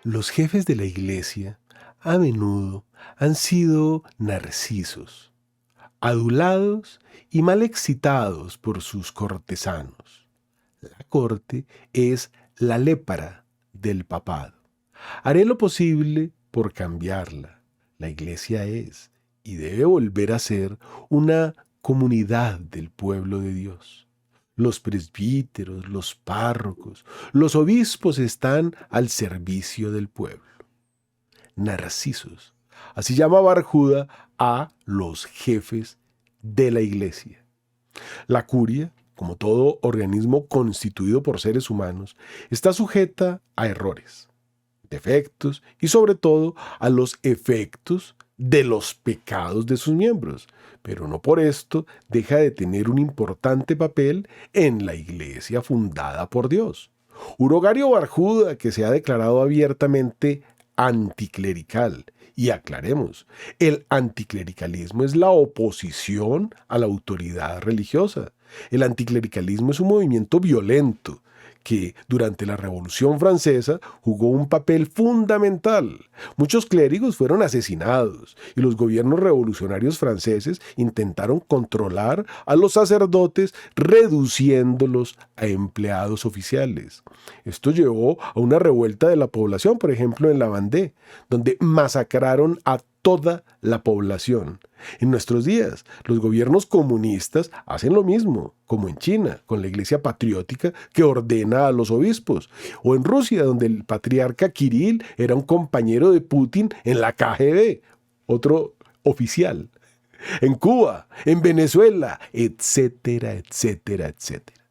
Los jefes de la iglesia a menudo han sido narcisos, adulados y mal excitados por sus cortesanos. La corte es la lepra del papado. Haré lo posible por cambiarla. La iglesia es y debe volver a ser una comunidad del pueblo de Dios. Los presbíteros, los párrocos, los obispos están al servicio del pueblo. Narcisos. Así llama Barjuda a los jefes de la iglesia. La curia, como todo organismo constituido por seres humanos, está sujeta a errores, defectos y sobre todo a los efectos de los pecados de sus miembros, pero no por esto deja de tener un importante papel en la iglesia fundada por Dios. Urogario Barjuda, que se ha declarado abiertamente anticlerical. Y aclaremos, el anticlericalismo es la oposición a la autoridad religiosa. El anticlericalismo es un movimiento violento que durante la Revolución Francesa jugó un papel fundamental. Muchos clérigos fueron asesinados y los gobiernos revolucionarios franceses intentaron controlar a los sacerdotes reduciéndolos a empleados oficiales. Esto llevó a una revuelta de la población, por ejemplo en la Vendée, donde masacraron a toda la población. En nuestros días, los gobiernos comunistas hacen lo mismo, como en China, con la iglesia patriótica que ordena a los obispos, o en Rusia, donde el patriarca Kirill era un compañero de Putin en la KGB, otro oficial. En Cuba, en Venezuela, etcétera, etcétera, etcétera.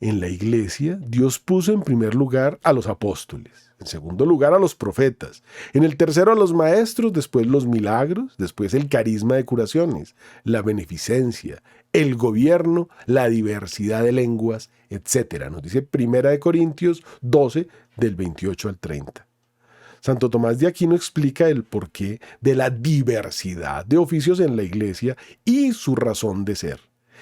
En la iglesia, Dios puso en primer lugar a los apóstoles, en segundo lugar a los profetas, en el tercero a los maestros, después los milagros, después el carisma de curaciones, la beneficencia, el gobierno, la diversidad de lenguas, etc. Nos dice 1 Corintios 12, del 28 al 30. Santo Tomás de Aquino explica el porqué de la diversidad de oficios en la iglesia y su razón de ser.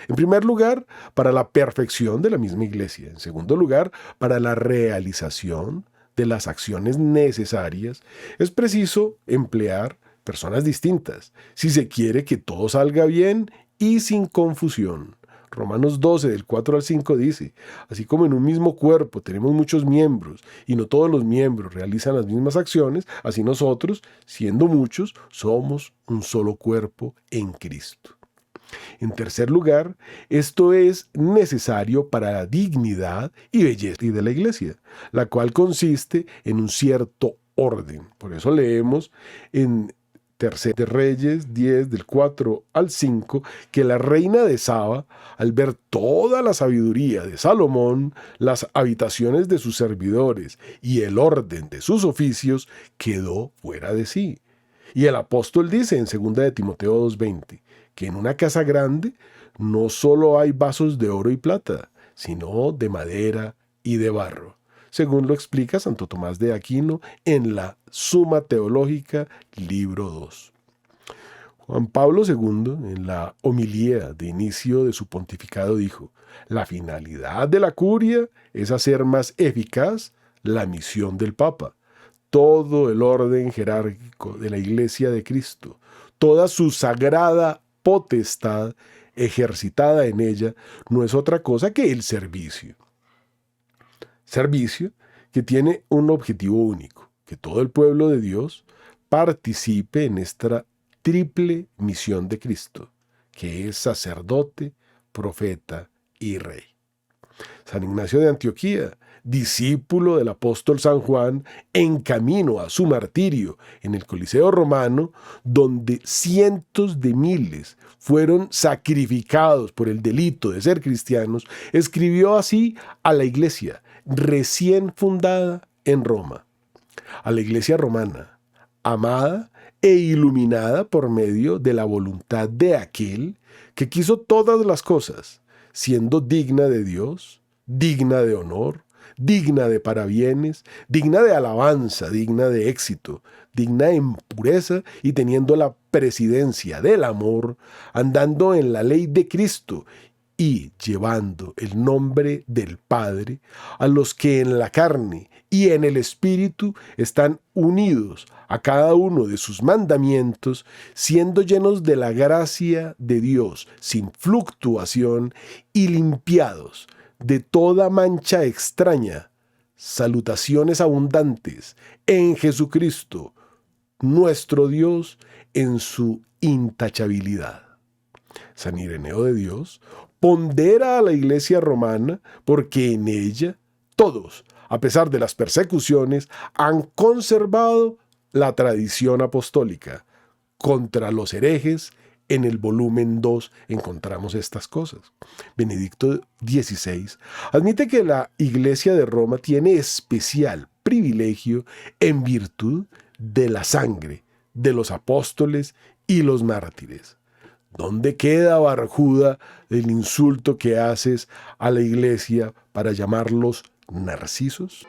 En primer lugar, para la perfección de la misma iglesia. En segundo lugar, para la realización de las acciones necesarias, es preciso emplear personas distintas, si se quiere que todo salga bien y sin confusión. Romanos 12, del 4 al 5 dice, así como en un mismo cuerpo tenemos muchos miembros y no todos los miembros realizan las mismas acciones, así nosotros, siendo muchos, somos un solo cuerpo en Cristo. En tercer lugar, esto es necesario para la dignidad y belleza de la iglesia, la cual consiste en un cierto orden. Por eso leemos en Tercer de Reyes 10, del 4 al 5, que la reina de Saba, al ver toda la sabiduría de Salomón, las habitaciones de sus servidores y el orden de sus oficios, quedó fuera de sí. Y el apóstol dice en 2 de Timoteo 2:20, que en una casa grande no solo hay vasos de oro y plata, sino de madera y de barro, según lo explica Santo Tomás de Aquino en la Suma Teológica, libro 2. Juan Pablo II, en la homilía de inicio de su pontificado, dijo, la finalidad de la curia es hacer más eficaz la misión del Papa. Todo el orden jerárquico de la Iglesia de Cristo, toda su sagrada potestad ejercitada en ella, no es otra cosa que el servicio. Servicio que tiene un objetivo único, que todo el pueblo de Dios participe en esta triple misión de Cristo, que es sacerdote, profeta y rey. San Ignacio de Antioquía, discípulo del apóstol San Juan, en camino a su martirio en el Coliseo romano, donde cientos de miles fueron sacrificados por el delito de ser cristianos, escribió así a la iglesia recién fundada en Roma, a la iglesia romana, amada e iluminada por medio de la voluntad de aquel que quiso todas las cosas, siendo digna de Dios, digna de honor, digna de parabienes, digna de alabanza, digna de éxito, digna en pureza y teniendo la presidencia del amor, andando en la ley de Cristo y llevando el nombre del Padre a los que en la carne y en el Espíritu están unidos a cada uno de sus mandamientos, siendo llenos de la gracia de Dios sin fluctuación y limpiados de toda mancha extraña. Salutaciones abundantes en Jesucristo, nuestro Dios, en su intachabilidad. San Ireneo de Dios pondera a la Iglesia romana porque en ella todos, a pesar de las persecuciones, han conservado la tradición apostólica. Contra los herejes, en el volumen 2 encontramos estas cosas. Benedicto XVI admite que la Iglesia de Roma tiene especial privilegio en virtud de la sangre de los apóstoles y los mártires. ¿Dónde queda, Barjuda, el insulto que haces a la Iglesia para llamarlos narcisos?